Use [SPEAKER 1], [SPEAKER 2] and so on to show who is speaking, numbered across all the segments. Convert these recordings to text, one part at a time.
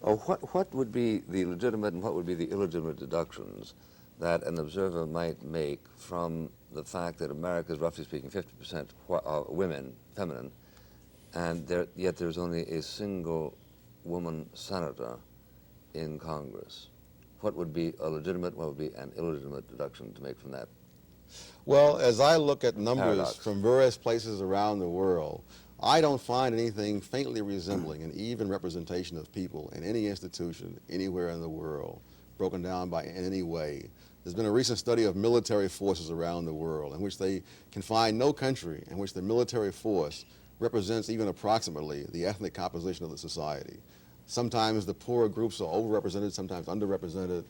[SPEAKER 1] Or what would be the legitimate and what would be the illegitimate deductions that an observer might make from the fact that America is, roughly speaking, 50% women, feminine, and yet there's only a single woman senator in Congress? What would be a legitimate, what would be an illegitimate deduction to make from that?
[SPEAKER 2] Well, as I look at numbers
[SPEAKER 1] Paradox.
[SPEAKER 2] from various places around the world, I don't find anything faintly resembling an even representation of people in any institution anywhere in the world, broken down in any way. There's been a recent study of military forces around the world in which they can find no country in which the military force represents even approximately the ethnic composition of the society. Sometimes the poorer groups are overrepresented, sometimes underrepresented.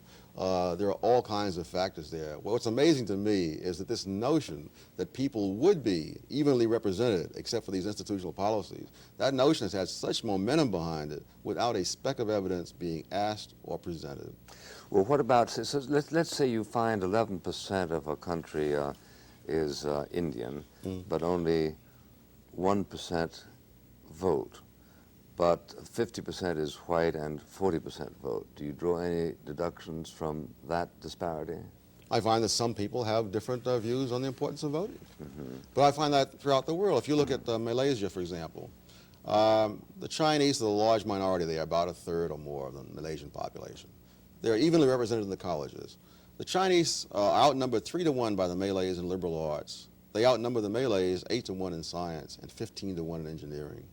[SPEAKER 2] There are all kinds of factors there. Well, what's amazing to me is that this notion that people would be evenly represented except for these institutional policies, that notion has had such momentum behind it without a speck of evidence being asked or presented.
[SPEAKER 1] Well, what about, so let's say you find 11% of a country is Indian, but only 1% vote, but 50% is white and 40% vote. Do you draw any deductions from that disparity?
[SPEAKER 2] I find that some people have different views on the importance of voting. But I find that throughout the world. If you look at Malaysia, for example, the Chinese are the large minority there, about a third or more of the Malaysian population. They're evenly represented in the colleges. The Chinese are outnumbered 3-to-1 by the Malays in liberal arts. They outnumber the Malays 8-to-1 in science and 15-to-1 in engineering.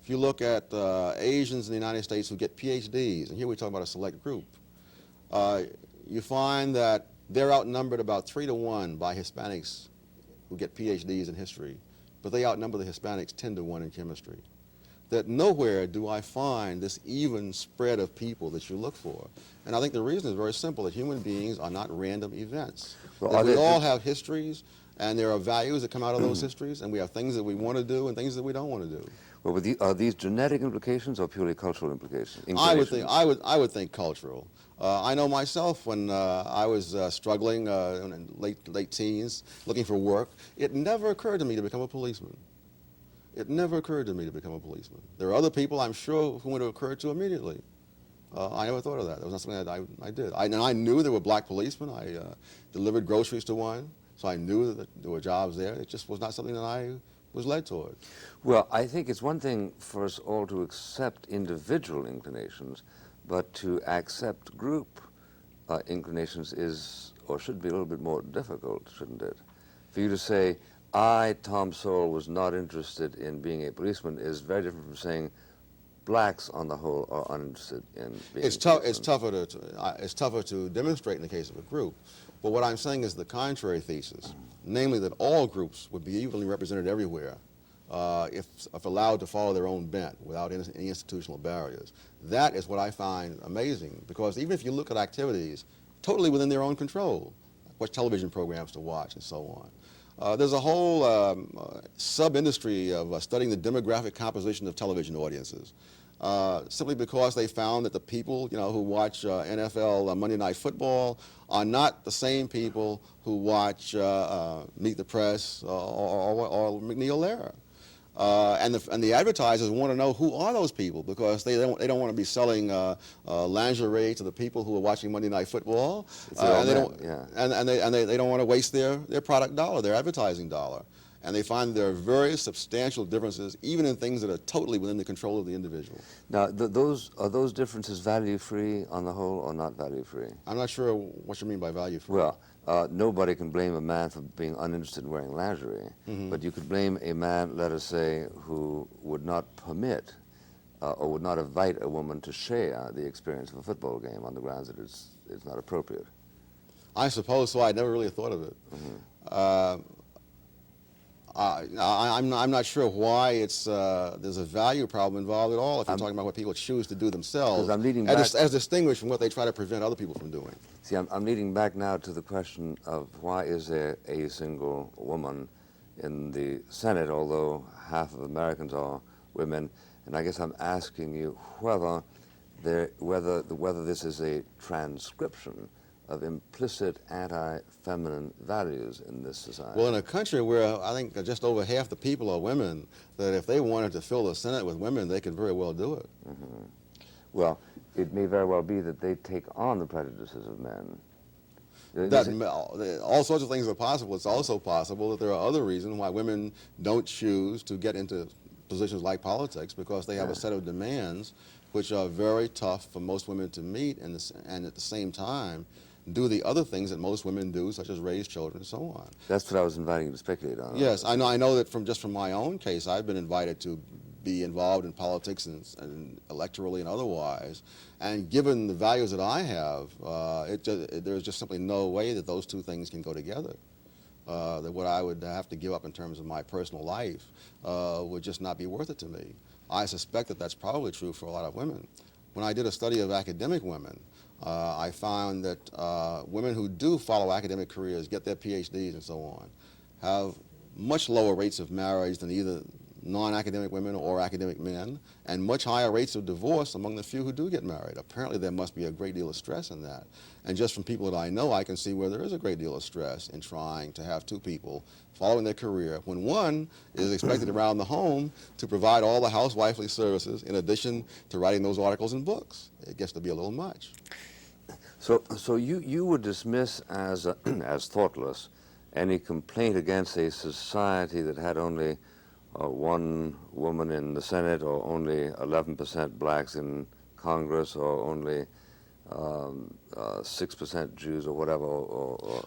[SPEAKER 2] If you look at Asians in the United States who get PhDs, and here we talk about a select group, you find that they're outnumbered about 3-to-1 by Hispanics who get PhDs in history, but they outnumber the Hispanics 10-to-1 in chemistry. That nowhere do I find this even spread of people that you look for. And I think the reason is very simple, that human beings are not random events. Well, we all have histories, and there are values that come out of those histories, and we have things that we want to do and things that we don't want to do.
[SPEAKER 1] Well, are these genetic implications or purely cultural implications?
[SPEAKER 2] I would think cultural. I know myself when I was struggling in late teens, looking for work, it never occurred to me to become a policeman. It never occurred to me to become a policeman. There are other people, I'm sure, who would have occurred to immediately. I never thought of that. That was not something that I did. I knew there were black policemen. I delivered groceries to one, so I knew that there were jobs there. It just was not something that I was led toward.
[SPEAKER 1] Well, I think it's one thing for us all to accept individual inclinations, but to accept group inclinations is, or should be, a little bit more difficult, shouldn't it? For you to say, I, Tom Sowell, was not interested in being a policeman is very different from saying blacks on the whole are uninterested in being
[SPEAKER 2] it's tougher to demonstrate in the case of a group. But what I'm saying is the contrary thesis, namely that all groups would be evenly represented everywhere if allowed to follow their own bent without any institutional barriers. That is what I find amazing, because even if you look at activities totally within their own control, what television programs to watch and so on, there's a whole sub-industry of studying the demographic composition of television audiences, simply because they found that the people, who watch NFL Monday Night Football are not the same people who watch Meet the Press or McNeil Lehrer. And the advertisers want to know who are those people, because they don't want to be selling lingerie to the people who are watching Monday Night Football, and they don't want to waste their product dollar, their advertising dollar. And they find there are very substantial differences, even in things that are totally within the control of the individual.
[SPEAKER 1] Now, are those differences value-free on the whole, or not value-free?
[SPEAKER 2] I'm not sure what you mean by value-free.
[SPEAKER 1] Well, nobody can blame a man for being uninterested in wearing lingerie, but you could blame a man, let us say, who would not permit or would not invite a woman to share the experience of a football game on the grounds that it's not appropriate.
[SPEAKER 2] I suppose so. I never really thought of it. I'm not sure why there's a value problem involved at all if you're talking about what people choose to do themselves, as distinguished from what they try to prevent other people from doing.
[SPEAKER 1] See, I'm leading back now to the question of why is there a single woman in the Senate, although half of Americans are women, and I guess I'm asking you whether this is a transcription of implicit anti-feminine values in this society.
[SPEAKER 2] Well, in a country where I think just over half the people are women, that if they wanted to fill the Senate with women, they could very well do it.
[SPEAKER 1] Well, it may very well be that they take on the prejudices of men.
[SPEAKER 2] All sorts of things are possible. It's also possible that there are other reasons why women don't choose to get into positions like politics, because they have a set of demands which are very tough for most women to meet, and at the same time do the other things that most women do, such as raise children and so on.
[SPEAKER 1] That's what I was inviting you to speculate on.
[SPEAKER 2] Yes, I know that just from my own case, I've been invited to be involved in politics and electorally and otherwise, and given the values that I have, there's just simply no way that those two things can go together. That what I would have to give up in terms of my personal life would just not be worth it to me. I suspect that that's probably true for a lot of women. When I did a study of academic women, I found that women who do follow academic careers, get their PhDs and so on, have much lower rates of marriage than either non-academic women or academic men, and much higher rates of divorce among the few who do get married. Apparently there must be a great deal of stress in that. And just from people that I know, I can see where there is a great deal of stress in trying to have two people following their career when one is expected around the home to provide all the housewifely services in addition to writing those articles and books. It gets to be a little much.
[SPEAKER 1] So you would dismiss as thoughtless any complaint against a society that had only one woman in the Senate, or only 11% blacks in Congress, or only 6% Jews, or whatever.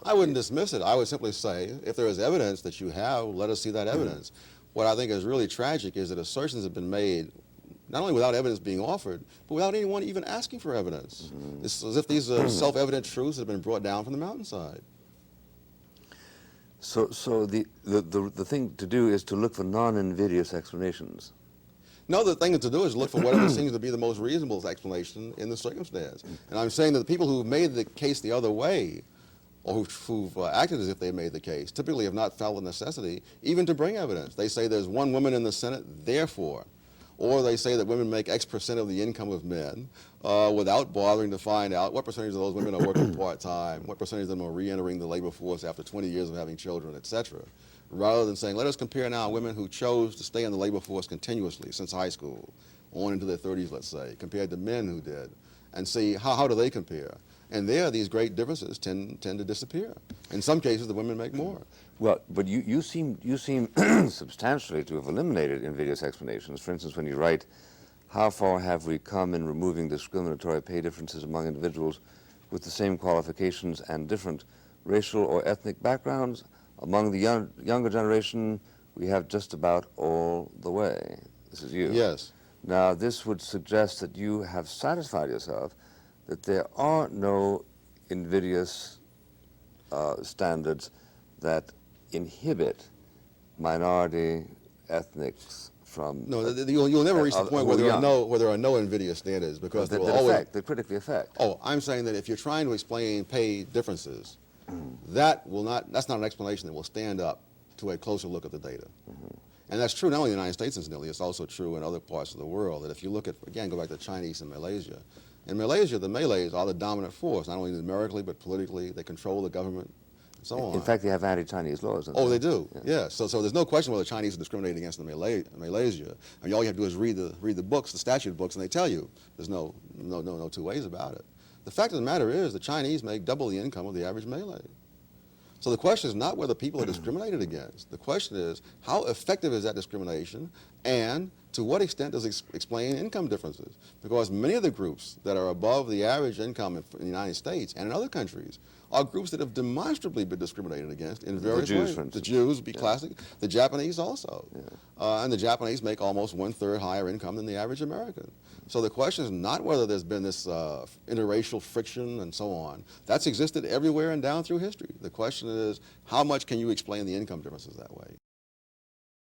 [SPEAKER 2] I wouldn't dismiss it. I would simply say, if there is evidence that you have, let us see that evidence. What I think is really tragic is that assertions have been made not only without evidence being offered, but without anyone even asking for evidence. It's as if these are self-evident truths that have been brought down from the mountainside.
[SPEAKER 1] So the thing to do is to look for non-invidious explanations.
[SPEAKER 2] No, the thing to do is look for whatever seems to be the most reasonable explanation in the circumstance. And I'm saying that the people who made the case the other way, or who've acted as if they made the case, typically have not felt the necessity even to bring evidence. They say there's one woman in the Senate, therefore. Or they say that women make X percent of the income of men without bothering to find out what percentage of those women are working part-time, what percentage of them are re-entering the labor force after 20 years of having children, etc. Rather than saying, let us compare now women who chose to stay in the labor force continuously since high school, on into their 30s, let's say, compared to men who did, and see how do they compare. And there, these great differences tend to disappear. In some cases, the women make more.
[SPEAKER 1] Well, but you seem substantially to have eliminated invidious explanations. For instance, when you write, how far have we come in removing discriminatory pay differences among individuals with the same qualifications and different racial or ethnic backgrounds? Among the younger generation, we have just about all the way. This is you.
[SPEAKER 2] Yes.
[SPEAKER 1] Now, this would suggest that you have satisfied yourself that there are no invidious standards that inhibit minority ethnics from...
[SPEAKER 2] No, you'll never reach the point where there are no invidious standards, because
[SPEAKER 1] that critically affect.
[SPEAKER 2] Oh, I'm saying that if you're trying to explain pay differences, that's not an explanation that will stand up to a closer look at the data. And that's true not only in the United States, incidentally, it's also true in other parts of the world, that if you look at, again, go back to Chinese and Malaysia. In Malaysia, the Malays are the dominant force, not only numerically, but politically. They control the government, and so on.
[SPEAKER 1] In fact, they have anti-Chinese laws.
[SPEAKER 2] Oh, they do? Yeah. So there's no question whether the Chinese are discriminating against the Malaysia. I mean, all you have to do is read the books, the statute books, and they tell you. There's no two ways about it. The fact of the matter is the Chinese make double the income of the average Malay. So the question is not whether people are discriminated against. The question is, how effective is that discrimination, and to what extent does it explain income differences? Because many of the groups that are above the average income in the United States and in other countries are groups that have demonstrably been discriminated against in various ways. The Jews would be classic. The Japanese also. And the Japanese make almost 1/3 higher income than the average American. So the question is not whether there's been this interracial friction and so on. That's existed everywhere and down through history. The question is, how much can you explain the income differences that way?